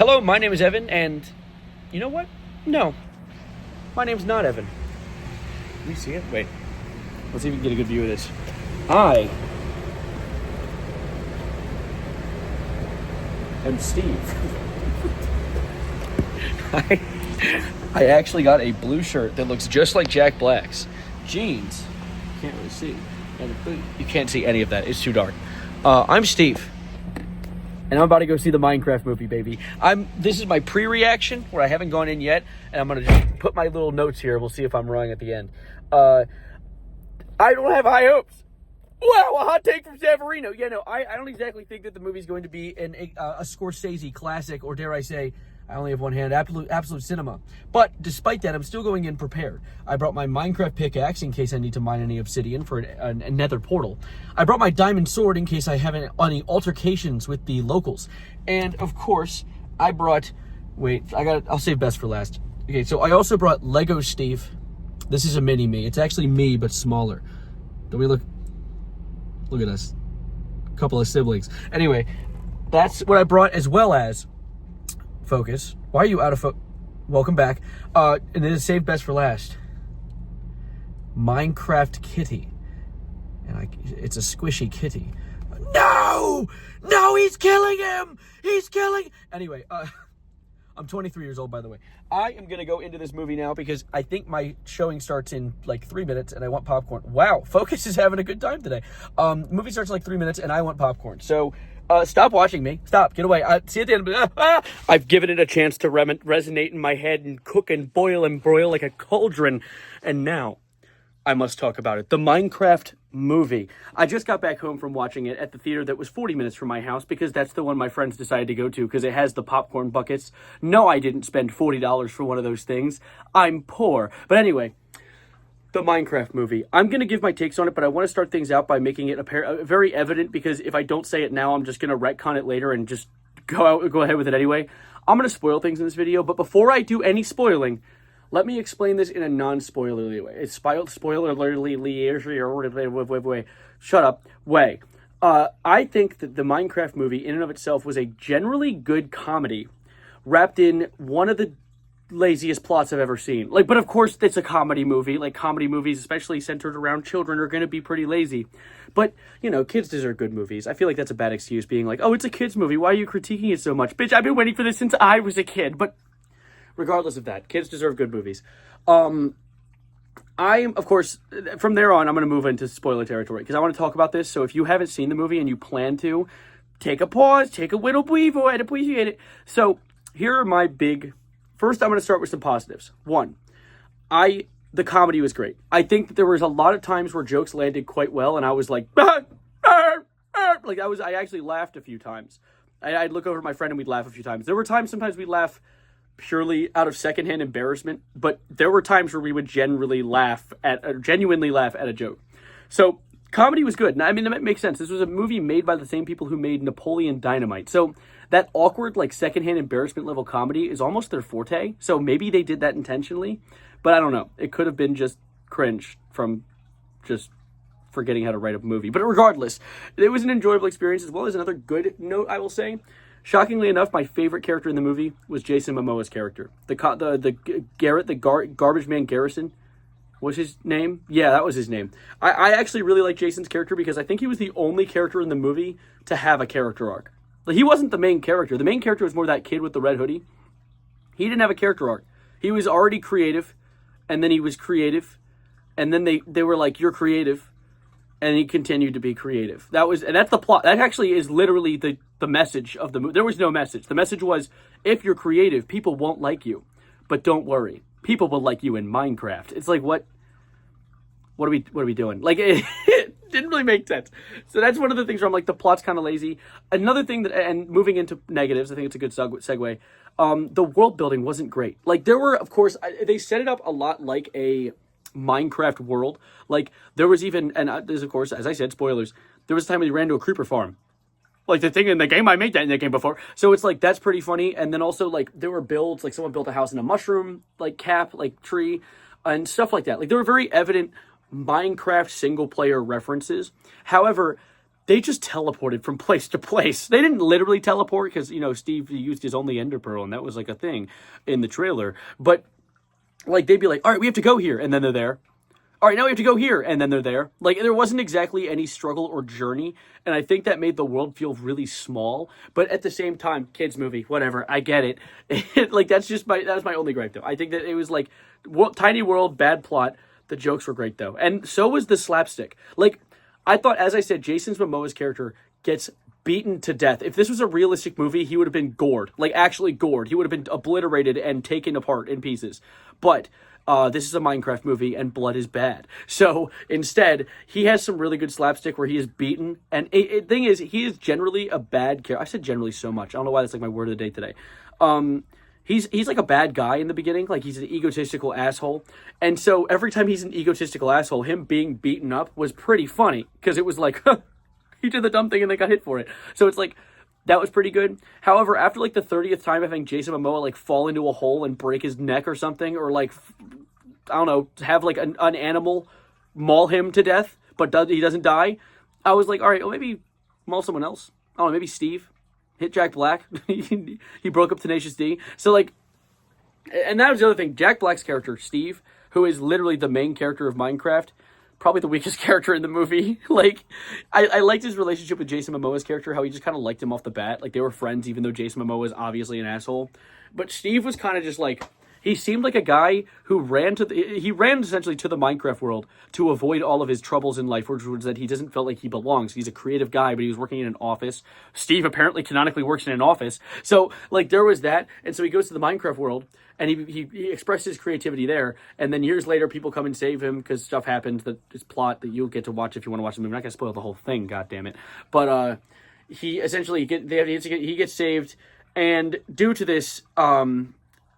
Hello, my name is Evan, and you know what? No, my name's not Evan. Can you see it? Wait. Let's see if we can get a good view of this. I am Steve. I actually got a blue shirt that looks just like Jack Black's. Jeans. Can't really see. And a boot. You can't see any of that. It's too dark. I'm Steve. And I'm about to go see the Minecraft movie, baby. This is my pre-reaction, where I haven't gone in yet, and I'm going to just put my little notes here. We'll see if I'm wrong at the end. I don't have high hopes. Wow, a hot take from Savarino. Yeah, no, I don't exactly think that the movie's going to be a Scorsese classic, or dare I say, I only have one hand, absolute cinema. But despite that, I'm still going in prepared. I brought my Minecraft pickaxe in case I need to mine any obsidian for a nether portal. I brought my diamond sword in case I have any altercations with the locals. And of course, I brought, I'll save best for last. Okay, so I also brought Lego Steve. This is a mini me. It's actually me, but smaller. Don't we look at us. A couple of siblings. Anyway, that's what I brought, as well as focus. Why are you out of focus? Welcome back. And it is saved best for last. Minecraft kitty. And it's a squishy kitty. No! No, he's killing him! He's killing... Anyway, I'm 23 years old, by the way. I am going to go into this movie now because I think my showing starts in like 3 minutes and I want popcorn. Wow, Focus is having a good time today. Movie starts in like 3 minutes and I want popcorn. So stop watching me. Stop. Get away. See you at the end. I've given it a chance to resonate in my head and cook and boil and broil like a cauldron. And now I must talk about it. The Minecraft movie. I just got back home from watching it at the theater that was 40 minutes from my house because that's the one my friends decided to go to because it has the popcorn buckets. No, I didn't spend $40 for one of those things. I'm poor. But anyway, the Minecraft movie. I'm going to give my takes on it, but I want to start things out by making it very evident because if I don't say it now, I'm just going to retcon it later and just go ahead with it anyway. I'm going to spoil things in this video, but before I do any spoiling, let me explain this in a non-spoilerly way. It's spoilerly way. Shut up. Way. I think that the Minecraft movie in and of itself was a generally good comedy wrapped in one of the laziest plots I've ever seen. But of course it's a comedy movie. Comedy movies, especially centered around children, are going to be pretty lazy. But, kids deserve good movies. I feel like that's a bad excuse being like, oh, it's a kid's movie. Why are you critiquing it so much? Bitch, I've been waiting for this since I was a kid. But regardless of that, kids deserve good movies. Of course, from there on, I'm going to move into spoiler territory because I want to talk about this. So if you haven't seen the movie and you plan to, take a pause, take a little breather, I'd appreciate it. So here are my first, I'm going to start with some positives. One, the comedy was great. I think that there was a lot of times where jokes landed quite well, and I was like, I actually laughed a few times. I'd look over at my friend and we'd laugh a few times. There were times sometimes we'd laugh purely out of secondhand embarrassment, but there were times where we would genuinely laugh at a joke. So comedy was good. I mean, that makes sense. This was a movie made by the same people who made Napoleon Dynamite. So that awkward, secondhand embarrassment level comedy is almost their forte. So maybe they did that intentionally, but I don't know. It could have been just cringe from just forgetting how to write a movie. But regardless, it was an enjoyable experience, as well as another good note, I will say. Shockingly enough, my favorite character in the movie was Jason Momoa's character. The garbage man Garrison was his name. Yeah, that was his name. I actually really like Jason's character because I think he was the only character in the movie to have a character arc. He wasn't the main character. The main character was more that kid with the red hoodie. He didn't have a character arc. He was already creative, and then he was creative, and then they were like, "You're creative," and he continued to be creative. And that's the plot. That actually is literally the message of the movie. There was no message. The message was, if you're creative, people won't like you. But don't worry. People will like you in Minecraft. It's like, what are we doing? It didn't really make sense. So that's one of the things where I'm like, the plot's kind of lazy. Another thing and moving into negatives, I think it's a good segue. The world building wasn't great. There were, of course, they set it up a lot like a Minecraft world. There was even, and there's, of course, as I said, spoilers, there was a time when you ran to a creeper farm. The thing in the game, I made that in the game before. So it's that's pretty funny. And then also there were builds, someone built a house in a mushroom, cap, tree, and stuff like that. There were very evident Minecraft single player references. However, they just teleported from place to place. They didn't literally teleport because, Steve used his only Ender Pearl, and that was like a thing in the trailer. But like they'd be like, all right, we have to go here, and then they're there. All right, now we have to go here, and then they're there. Like, there wasn't exactly any struggle or journey, and I think that made the world feel really small. But at the same time, kids movie, whatever, I get it. Like, that's my only gripe, though. I think that it was like, tiny world, bad plot. The jokes were great, though. And so was the slapstick. Like, I thought, as I said, Jason Momoa's character gets beaten to death. If this was a realistic movie, he would have been gored. Like, actually gored. He would have been obliterated and taken apart in pieces. But this is a Minecraft movie, and blood is bad. So instead, he has some really good slapstick where he is beaten. And the thing is, he is generally a bad character. I said generally so much. I don't know why that's like my word of the day today. He's like a bad guy in the beginning. Like, he's an egotistical asshole. And so every time he's an egotistical asshole, him being beaten up was pretty funny. Because it was like, he did the dumb thing and they got hit for it. So it's like, that was pretty good. However, after like the 30th time having Jason Momoa like fall into a hole and break his neck or something, or like, I don't know, have like an animal maul him to death, but he doesn't die, I was like, all right, well, maybe maul someone else. I don't know, maybe Steve. Hit Jack Black. He broke up Tenacious D. So like, and that was the other thing. Jack Black's character, Steve, who is literally the main character of Minecraft, probably the weakest character in the movie. Like, I liked his relationship with Jason Momoa's character, how he just kind of liked him off the bat. Like, they were friends, even though Jason Momoa was obviously an asshole. But Steve was kind of just like, he seemed like a guy who ran essentially to the Minecraft world to avoid all of his troubles in life, which was that he doesn't feel like he belongs. He's a creative guy, but he was working in an office. Steve apparently canonically works in an office. So, like, there was that. And so he goes to the Minecraft world, and he expressed his creativity there. And then years later, people come and save him because stuff happened. This plot that you'll get to watch if you want to watch the movie. I'm not going to spoil the whole thing, goddammit. But he essentially, he gets saved. And due to this,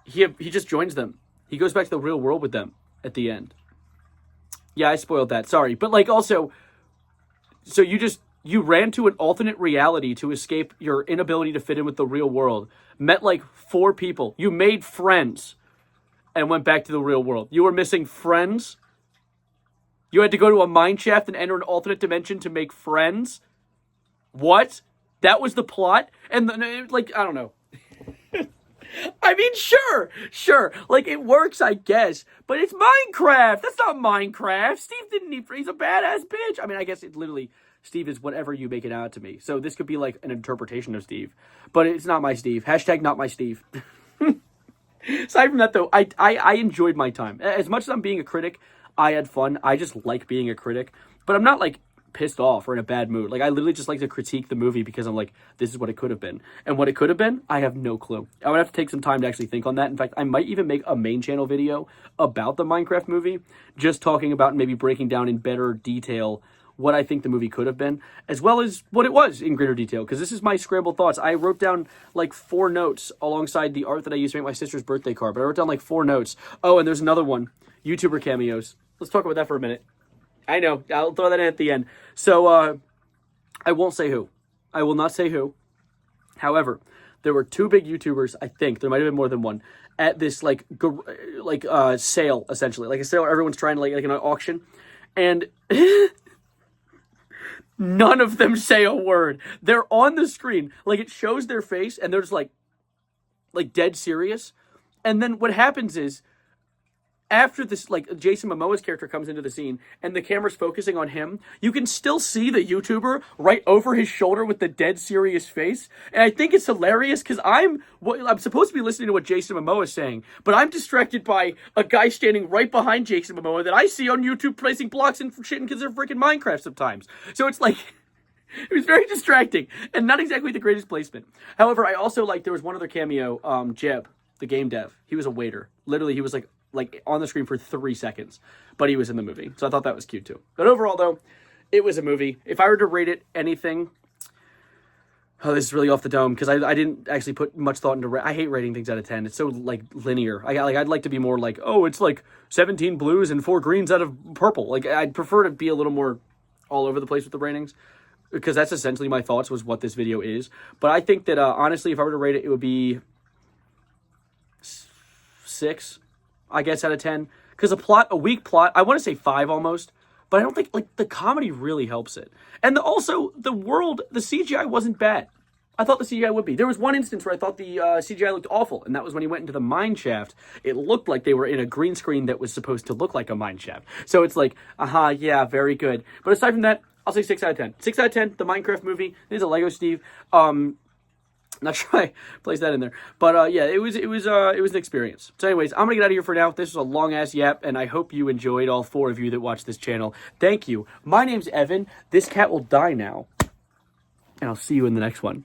he just joins them. He goes back to the real world with them at the end. Yeah, I spoiled that. Sorry. But like also, so you ran to an alternate reality to escape your inability to fit in with the real world. Met like 4 people. You made friends and went back to the real world. You were missing friends. You had to go to a mine shaft and enter an alternate dimension to make friends. What? That was the plot? And like, I don't know. I mean, sure. Like, it works, I guess. But it's Minecraft. That's not Minecraft. Steve didn't need... He's a badass bitch. I mean, I guess it literally... Steve is whatever you make it out to me. So this could be like an interpretation of Steve. But it's not my Steve. Hashtag not my Steve. Aside from that, though, I enjoyed my time. As much as I'm being a critic, I had fun. I just like being a critic. But I'm not, like, pissed off or in a bad mood. Like, I literally just like to critique the movie because I'm like, this is what it could have been. And what it could have been, I have no clue. I would have to take some time to actually think on that. In fact, I might even make a main channel video about the Minecraft movie, just talking about and maybe breaking down in better detail what I think the movie could have been, as well as what it was in greater detail, because this is my scrambled thoughts. I wrote down like 4 notes alongside the art that I used to make my sister's birthday card, but I wrote down like 4 notes. Oh, and there's another one, YouTuber cameos. Let's talk about that for a minute. I know, I'll throw that in at the end. So, I won't say who. I will not say who. However, there were 2 big YouTubers, I think, there might have been more than one, at this, sale, essentially. Like a sale where everyone's trying to, like an auction. And none of them say a word. They're on the screen. Like, it shows their face, and they're just, like dead serious. And then what happens is, after this, like, Jason Momoa's character comes into the scene and the camera's focusing on him, you can still see the YouTuber right over his shoulder with the dead serious face. And I think it's hilarious because I'm supposed to be listening to what Jason Momoa is saying, but I'm distracted by a guy standing right behind Jason Momoa that I see on YouTube placing blocks and shit because they're freaking Minecraft sometimes. So it's like, it was very distracting and not exactly the greatest placement. However, I also there was one other cameo, Jeb, the game dev. He was a waiter. Literally, he was like on the screen for 3 seconds, but he was in the movie. So I thought that was cute too. But overall though, it was a movie. If I were to rate it anything, oh, this is really off the dome because I didn't actually put much thought into I hate rating things out of 10. It's so like linear. I'd like to be more like, oh, it's like 17 blues and 4 greens out of purple. Like, I'd prefer to be a little more all over the place with the ratings, because that's essentially my thoughts was what this video is. But I think that honestly, if I were to rate it, it would be 6, I guess, out of 10. Because a weak plot, I want to say 5 almost. but I don't think like the comedy really helps it. And also the world, the CGI wasn't bad. I thought the CGI would be. There was one instance where I thought the CGI looked awful, and that was when he went into the mine shaft. It looked like they were in a green screen that was supposed to look like a mine shaft. So it's like, yeah, very good. But aside from that, I'll say 6 out of 10. 6 out of 10, the Minecraft movie. There's a Lego Steve. Not sure I placed that in there, but yeah, it was an experience. So, anyways, I'm gonna get out of here for now. This was a long ass yap, and I hope you enjoyed. All 4 of you that watch this channel, thank you. My name's Evan. This cat will die now, and I'll see you in the next one.